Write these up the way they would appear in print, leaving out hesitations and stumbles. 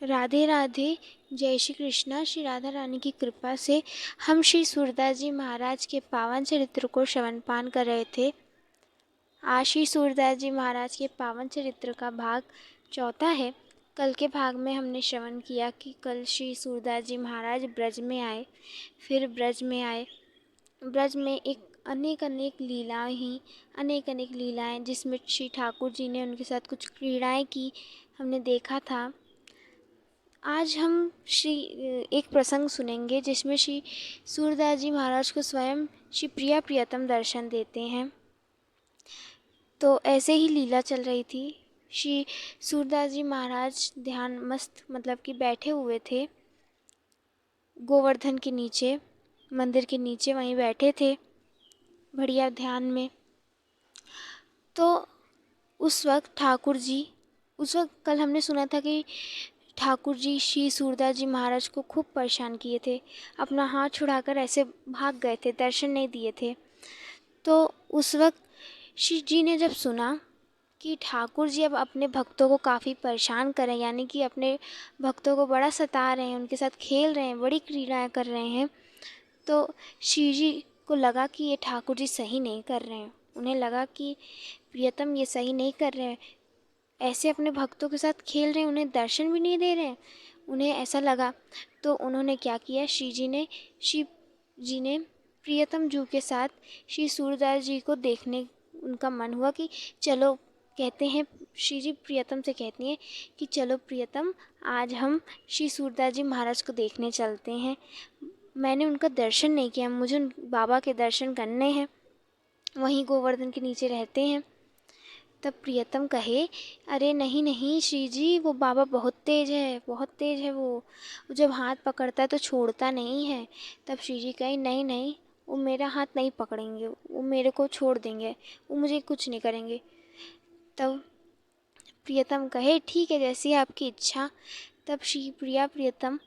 राधे राधे। जय श्री कृष्णा। श्री राधा रानी की कृपा से हम श्री सूरदास जी महाराज के पावन चरित्र को श्रवण पान कर रहे थे। आज श्री सूरदास जी महाराज के पावन चरित्र का भाग चौथा है। कल के भाग में हमने श्रवण किया कि कल श्री सूरदास जी महाराज ब्रज में आए, फिर ब्रज में आए। ब्रज में अनेक अनेक लीलाएं जिसमें श्री ठाकुर जी ने उनके साथ कुछ क्रीड़ाएं की हमने देखा था। आज हम एक प्रसंग सुनेंगे जिसमें श्री सूरदास जी महाराज को स्वयं श्री प्रिया प्रियतम दर्शन देते हैं। तो ऐसे ही लीला चल रही थी। श्री सूरदास जी महाराज ध्यान मस्त मतलब कि बैठे हुए थे गोवर्धन के नीचे, मंदिर के नीचे वहीं बैठे थे बढ़िया ध्यान में। तो उस वक्त कल हमने सुना था कि ठाकुर जी श्री सूरदास जी महाराज को खूब परेशान किए थे, अपना हाथ छुड़ाकर ऐसे भाग गए थे, दर्शन नहीं दिए थे। तो उस वक्त श्री जी ने जब सुना कि ठाकुर जी अब अपने भक्तों को काफ़ी परेशान कर रहे हैं, यानी कि अपने भक्तों को बड़ा सता रहे हैं, उनके साथ खेल रहे हैं, बड़ी क्रीड़ाएँ कर रहे हैं, तो श्री जी को लगा कि ये ठाकुर जी सही नहीं कर रहे हैं। उन्हें लगा कि प्रियतम ये सही नहीं कर रहे हैं, ऐसे अपने भक्तों के साथ खेल रहे हैं, उन्हें दर्शन भी नहीं दे रहे हैं। उन्हें ऐसा लगा तो उन्होंने क्या किया, श्री जी ने प्रियतम जू के साथ श्री सूरदास जी को देखने उनका मन हुआ कि चलो, कहते हैं श्री जी प्रियतम से कहती हैं कि चलो प्रियतम, आज हम श्री सूरदास जी महाराज को देखने चलते हैं। मैंने उनका दर्शन नहीं किया, मुझे उन बाबा के दर्शन करने हैं, वहीं गोवर्धन के नीचे रहते हैं। तब प्रियतम कहे, अरे नहीं नहीं श्री जी, वो बाबा बहुत तेज है वो जब हाथ पकड़ता है तो छोड़ता नहीं है। तब श्री जी कहे, नहीं नहीं, वो मेरा हाथ नहीं पकड़ेंगे, वो मेरे को छोड़ देंगे, वो मुझे कुछ नहीं करेंगे। तब प्रियतम कहे, ठीक है, जैसी आपकी इच्छा। तब श्री प्रियतम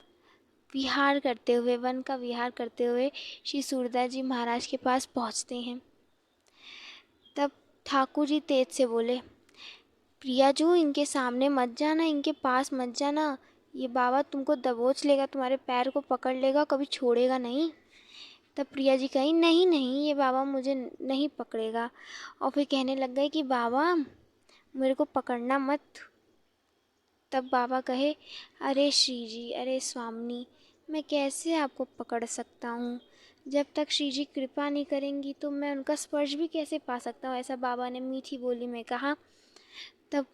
वन का विहार करते हुए श्री सूरदास जी महाराज के पास पहुँचते हैं। तब ठाकुर जी तेज से बोले, प्रियाजू, इनके सामने मत जाना, इनके पास मत जाना, ये बाबा तुमको दबोच लेगा, तुम्हारे पैर को पकड़ लेगा, कभी छोड़ेगा नहीं। तब प्रिया जी कहीं, नहीं नहीं, ये बाबा मुझे नहीं पकड़ेगा। और फिर कहने लग गए कि बाबा मेरे को पकड़ना मत। तब बाबा कहे, अरे श्री जी, अरे स्वामिनी, मैं कैसे आपको पकड़ सकता हूँ, जब तक श्री जी कृपा नहीं करेंगी तो मैं उनका स्पर्श भी कैसे पा सकता हूँ, ऐसा बाबा ने मीठी बोली में कहा। तब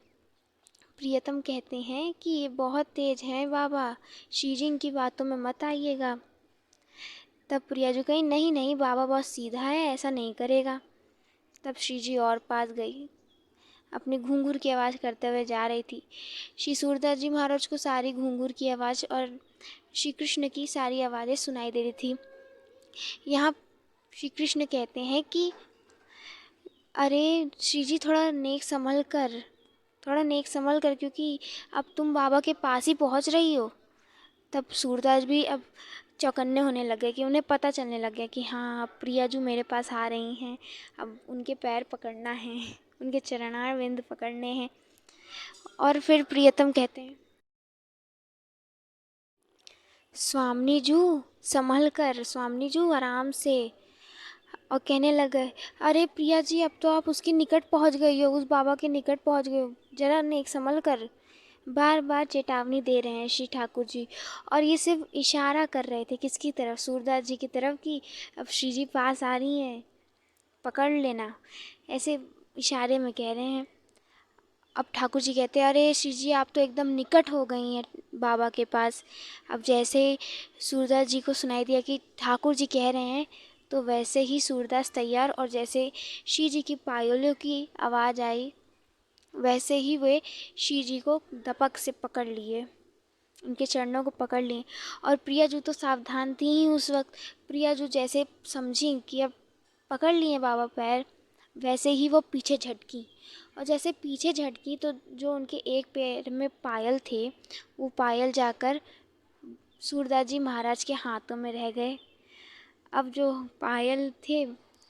प्रियतम कहते हैं कि ये बहुत तेज हैं बाबा, श्री जी इनकी बातों में मत आइएगा। तब प्रिया जी कही, नहीं नहीं, बाबा बहुत सीधा है, ऐसा नहीं करेगा। तब श्री जी और पास गई, अपनी घूंघूर की आवाज़ करते हुए जा रही थी। श्री सूरदास जी महाराज को सारी घूंघूर की आवाज़ और श्री कृष्ण की सारी आवाज़ें सुनाई दे रही थी। यहाँ श्री कृष्ण कहते हैं कि अरे श्री जी, थोड़ा नेक संभल कर, क्योंकि अब तुम बाबा के पास ही पहुँच रही हो। तब सूरदास भी अब चौकन्ने होने लगे कि उन्हें पता चलने लग गया कि हाँ, अब प्रियाजू मेरे पास आ रही हैं, अब उनके पैर पकड़ना है, उनके चरणार विंद पकड़ने हैं। और फिर प्रियतम कहते हैं, स्वामिनी जू संभल कर, स्वामिनी जू आराम से। और कहने लगे, अरे प्रिया जी, अब तो आप उसके निकट पहुंच गई हो, उस बाबा के निकट पहुंच गए हो, जरा नेक संभल कर। बार बार चेतावनी दे रहे हैं श्री ठाकुर जी, और ये सिर्फ इशारा कर रहे थे किसकी तरफ, सूरदास जी की तरफ, कि अब श्री जी पास आ रही हैं, पकड़ लेना, ऐसे इशारे में कह रहे हैं। अब ठाकुर जी कहते हैं, अरे श्री जी, आप तो एकदम निकट हो गई हैं बाबा के पास। अब जैसे सूरदास जी को सुनाई दिया कि ठाकुर जी कह रहे हैं, तो वैसे ही सूरदास तैयार, और जैसे श्री जी की पायलों की आवाज़ आई, वैसे ही वे श्री जी को दपक से पकड़ लिए, उनके चरणों को पकड़ लिए। और प्रियाजू तो सावधान थी ही उस वक्त। प्रियाजू जैसे समझी कि अब पकड़ लिए बाबा पैर, वैसे ही वो पीछे झटकी, और जैसे पीछे झटकी तो जो उनके एक पैर में पायल थे, वो पायल जाकर सूरदास जी महाराज के हाथों में रह गए। अब जो पायल थे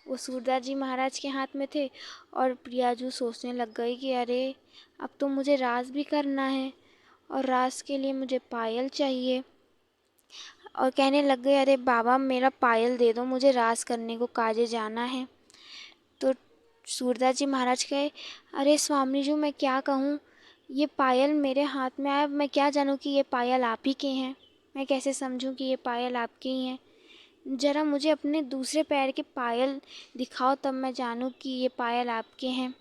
वो सूरदास जी महाराज के हाथ में थे, और प्रियाजू सोचने लग गई कि अरे, अब तो मुझे राज भी करना है, और रास के लिए मुझे पायल चाहिए। और कहने लग गए, अरे बाबा मेरा पायल दे दो, मुझे रास करने को काजे जाना है। तो सूरदास जी महाराज कहे, अरे स्वामी जी मैं क्या कहूँ, ये पायल मेरे हाथ में आया, मैं क्या जानूँ कि ये पायल आप ही के हैं, मैं कैसे समझूँ कि ये पायल आपके ही हैं। ज़रा मुझे अपने दूसरे पैर के पायल दिखाओ, तब मैं जानूँ कि ये पायल आपके हैं।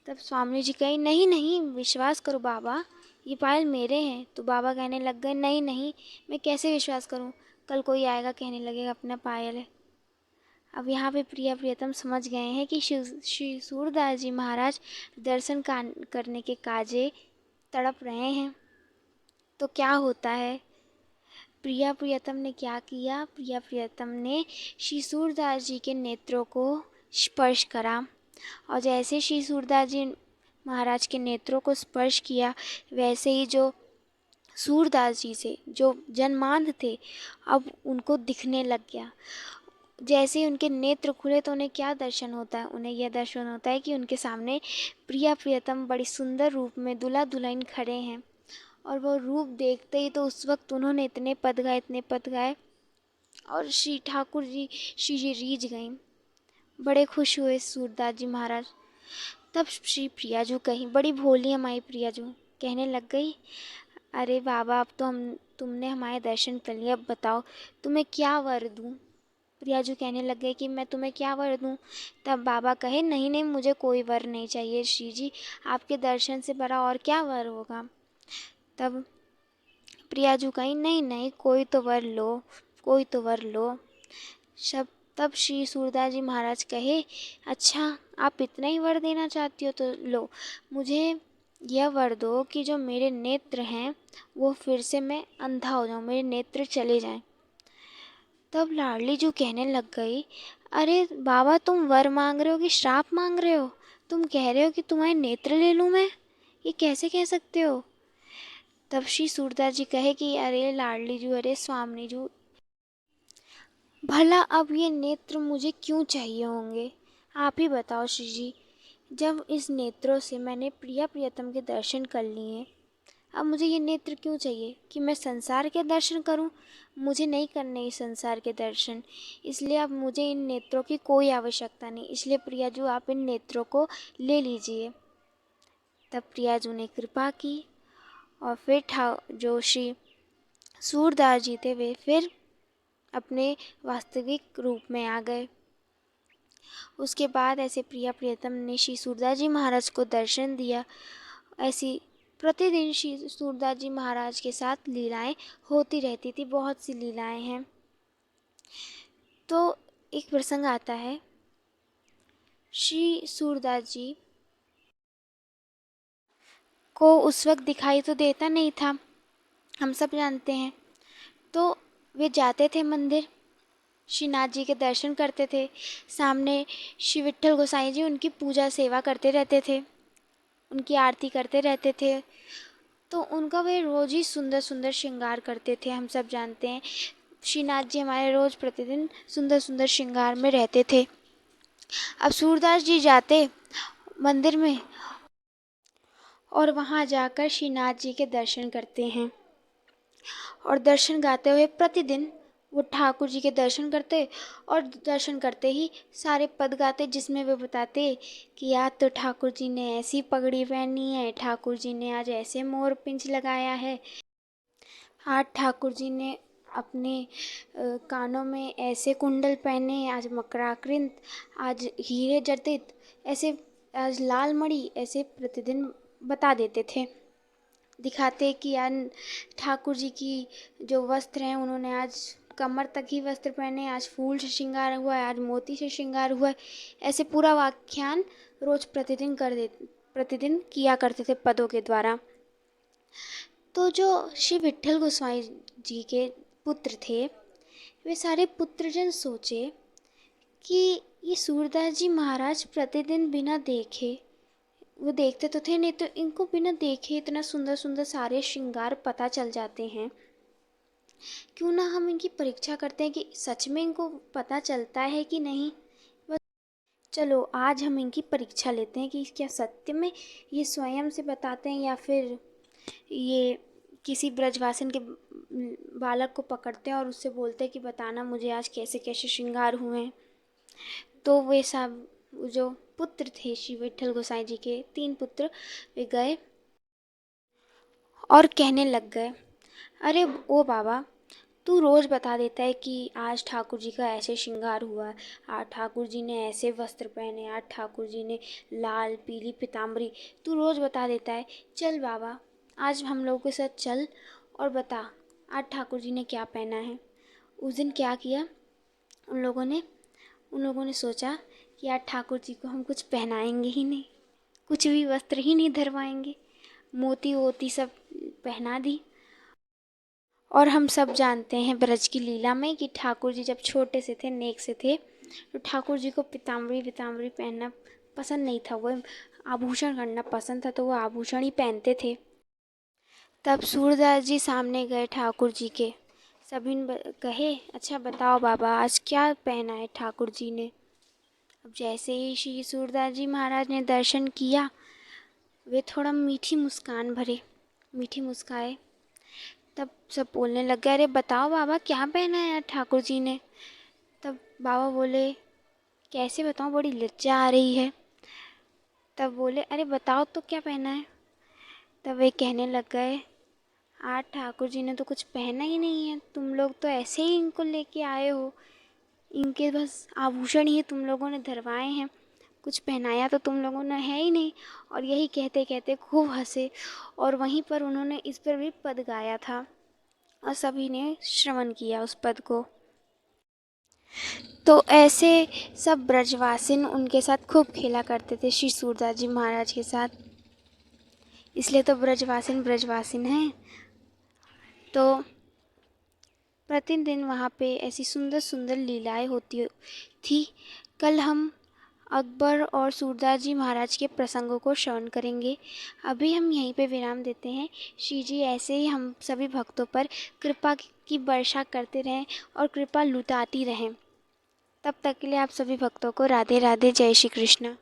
तब स्वामी जी कहे, नहीं नहीं विश्वास करो बाबा, ये पायल मेरे हैं। तो बाबा कहने लग गए, नहीं नहीं मैं कैसे विश्वास करूं, कल कोई आएगा कहने लगेगा अपना पायल है। अब यहाँ पे प्रिया प्रियतम समझ गए हैं कि श्री सूरदास जी महाराज दर्शन करने के काजे तड़प रहे हैं। तो क्या होता है, प्रिया प्रियतम ने क्या किया, प्रिया प्रियतम ने श्री सूरदास जी के नेत्रों को स्पर्श करा। और जैसे श्री सूरदास जी महाराज के नेत्रों को स्पर्श किया, वैसे ही जो सूरदास जी से जो जन्मांध थे, अब उनको दिखने लग गया। जैसे ही उनके नेत्र खुले तो उन्हें क्या दर्शन होता है, उन्हें यह दर्शन होता है कि उनके सामने प्रिया प्रियतम बड़ी सुंदर रूप में दुल्हा दुल्हन खड़े हैं। और वो रूप देखते ही तो उस वक्त उन्होंने इतने पद गाए और श्री ठाकुर जी श्री जी रीझ गईं, बड़े खुश हुए सूरदास जी महाराज। तब श्री प्रियाजू कहीं, बड़ी भोली हमारी प्रियाजू कहने लग गई, अरे बाबा अब तो तुमने हमारे दर्शन कर लिए, अब बताओ तुम्हें क्या वर दूँ। प्रियाजू कहने लग गए कि मैं तुम्हें क्या वर दूँ। तब बाबा कहे, नहीं नहीं मुझे कोई वर नहीं चाहिए श्री जी, आपके दर्शन से बड़ा और क्या वर होगा। तब प्रियाजू कहीं, नहीं नहीं कोई तो वर लो, कोई तो वर लो। तब श्री सूरदास जी महाराज कहे, अच्छा आप इतना ही वर देना चाहती हो तो लो, मुझे यह वर दो कि जो मेरे नेत्र हैं वो फिर से मैं अंधा हो जाऊँ, मेरे नेत्र चले जाएं। तब लाडली जो कहने लग गई, अरे बाबा तुम वर मांग रहे हो कि श्राप मांग रहे हो, तुम कह रहे हो कि तुम्हारे नेत्र ले लूँ मैं, ये कैसे कह सकते हो। तब श्री सूरदास जी कहे कि अरे लाडली जू, अरे स्वामी जू, भला अब ये नेत्र मुझे क्यों चाहिए होंगे, आप ही बताओ श्री जी। जब इस नेत्रों से मैंने प्रिया प्रियतम के दर्शन कर लिए, अब मुझे ये नेत्र क्यों चाहिए कि मैं संसार के दर्शन करूं, मुझे नहीं करने इस संसार के दर्शन, इसलिए अब मुझे इन नेत्रों की कोई आवश्यकता नहीं, इसलिए प्रियाजू आप इन नेत्रों को ले लीजिए। तब प्रियाजू ने कृपा की और फिर जो श्री सूरदास जी थे वे फिर अपने वास्तविक रूप में आ गए। उसके बाद ऐसे प्रिया प्रियतम ने श्री सूरदास जी महाराज को दर्शन दिया। ऐसी प्रतिदिन श्री सूरदास जी महाराज के साथ लीलाएं होती रहती थी, बहुत सी लीलाएं हैं। तो एक प्रसंग आता है, श्री सूरदास जी को उस वक्त दिखाई तो देता नहीं था, हम सब जानते हैं। तो वे जाते थे मंदिर, श्रीनाथ जी के दर्शन करते थे, सामने श्री विट्ठल गोसाई जी उनकी पूजा सेवा करते रहते थे, उनकी आरती करते रहते थे। तो उनका वे रोज़ ही सुंदर सुंदर श्रृंगार करते थे, हम सब जानते हैं श्रीनाथ जी हमारे रोज़ प्रतिदिन सुंदर सुंदर श्रृंगार में रहते थे। अब सूरदास जी जाते मंदिर में और वहाँ जाकर श्रीनाथ जी के दर्शन करते हैं और दर्शन गाते हुए प्रतिदिन वो ठाकुर जी के दर्शन करते और दर्शन करते ही सारे पद गाते, जिसमें वे बताते कि आज तो ठाकुर जी ने ऐसी पगड़ी पहनी है, ठाकुर जी ने आज ऐसे मोर पिंच लगाया है, आज ठाकुर जी ने अपने कानों में ऐसे कुंडल पहने हैं, आज मकराकृंत, आज हीरे जड़ित, ऐसे आज लाल मणि, ऐसे प्रतिदिन बता देते थे, दिखाते कि आज ठाकुर जी की जो वस्त्र हैं उन्होंने आज कमर तक ही वस्त्र पहने, आज फूल से श्रृंगार हुआ है, आज मोती से श्रृंगार हुआ है, ऐसे पूरा व्याख्यान रोज प्रतिदिन किया करते थे पदों के द्वारा। तो जो श्री विट्ठल गोसाई जी के पुत्र थे, वे सारे पुत्रजन सोचे कि ये सूरदास जी महाराज प्रतिदिन बिना देखे, वो देखते तो थे नहीं, तो इनको बिना देखे इतना सुंदर सुंदर सारे श्रृंगार पता चल जाते हैं, क्यों ना हम इनकी परीक्षा करते हैं कि सच में इनको पता चलता है कि नहीं। बस चलो आज हम इनकी परीक्षा लेते हैं कि क्या सत्य में ये स्वयं से बताते हैं या फिर ये किसी ब्रजवासिन के बालक को पकड़ते हैं और उससे बोलते हैं कि बताना मुझे आज कैसे कैसे श्रृंगार हुए हैं। तो वे सब जो पुत्र थे श्री विट्ठल गोसाई जी के 3 पुत्र, वे गए और कहने लग गए, अरे ओ बाबा, तू रोज़ बता देता है कि आज ठाकुर जी का ऐसे श्रृंगार हुआ, आज ठाकुर जी ने ऐसे वस्त्र पहने, आज ठाकुर जी ने लाल पीली पीताम्बरी, तू रोज़ बता देता है। चल बाबा, आज हम लोगों के साथ चल और बता आज ठाकुर जी ने क्या पहना है। उस दिन क्या किया उन लोगों ने सोचा कि आज ठाकुर जी को हम कुछ पहनाएंगे ही नहीं, कुछ भी वस्त्र ही नहीं धरवाएंगे, मोती वोती सब पहना दी। और हम सब जानते हैं ब्रज की लीला में कि ठाकुर जी जब छोटे से थे, नेक से थे, तो ठाकुर जी को पीताम्बरी पहनना पसंद नहीं था, वो आभूषण करना पसंद था, तो वो आभूषण ही पहनते थे। तब सूरदास जी सामने गए ठाकुर जी के, सभी ने कहे, अच्छा बताओ बाबा आज क्या पहना है ठाकुर जी ने। अब जैसे ही श्री सूरदास जी महाराज ने दर्शन किया, वे थोड़ा मीठी मुस्काए। तब सब बोलने लग गए, अरे बताओ बाबा क्या पहना है यार ठाकुर जी ने। तब बाबा बोले, कैसे बताऊँ, बड़ी लज्जा आ रही है। तब बोले, अरे बताओ तो क्या पहना है। तब वे कहने लग गए, आज ठाकुर जी ने तो कुछ पहना ही नहीं है, तुम लोग तो ऐसे ही इनको लेके आए हो, इनके बस आभूषण ही तुम लोगों ने धरवाए हैं, कुछ पहनाया तो तुम लोगों ने है ही नहीं। और यही कहते कहते खूब हंसे और वहीं पर उन्होंने इस पर भी पद गाया था और सभी ने श्रवण किया उस पद को। तो ऐसे सब ब्रजवासिन उनके साथ खूब खेला करते थे श्री सूरदास जी महाराज के साथ, इसलिए तो ब्रजवासिन हैं। तो प्रतिदिन वहाँ पे ऐसी सुंदर सुंदर लीलाएं होती थी। कल हम अकबर और सूरदास जी महाराज के प्रसंगों को श्रवण करेंगे। अभी हम यहीं पे विराम देते हैं। श्री जी ऐसे ही हम सभी भक्तों पर कृपा की वर्षा करते रहें और कृपा लुटाती रहें। तब तक के लिए आप सभी भक्तों को राधे राधे, जय श्री कृष्ण।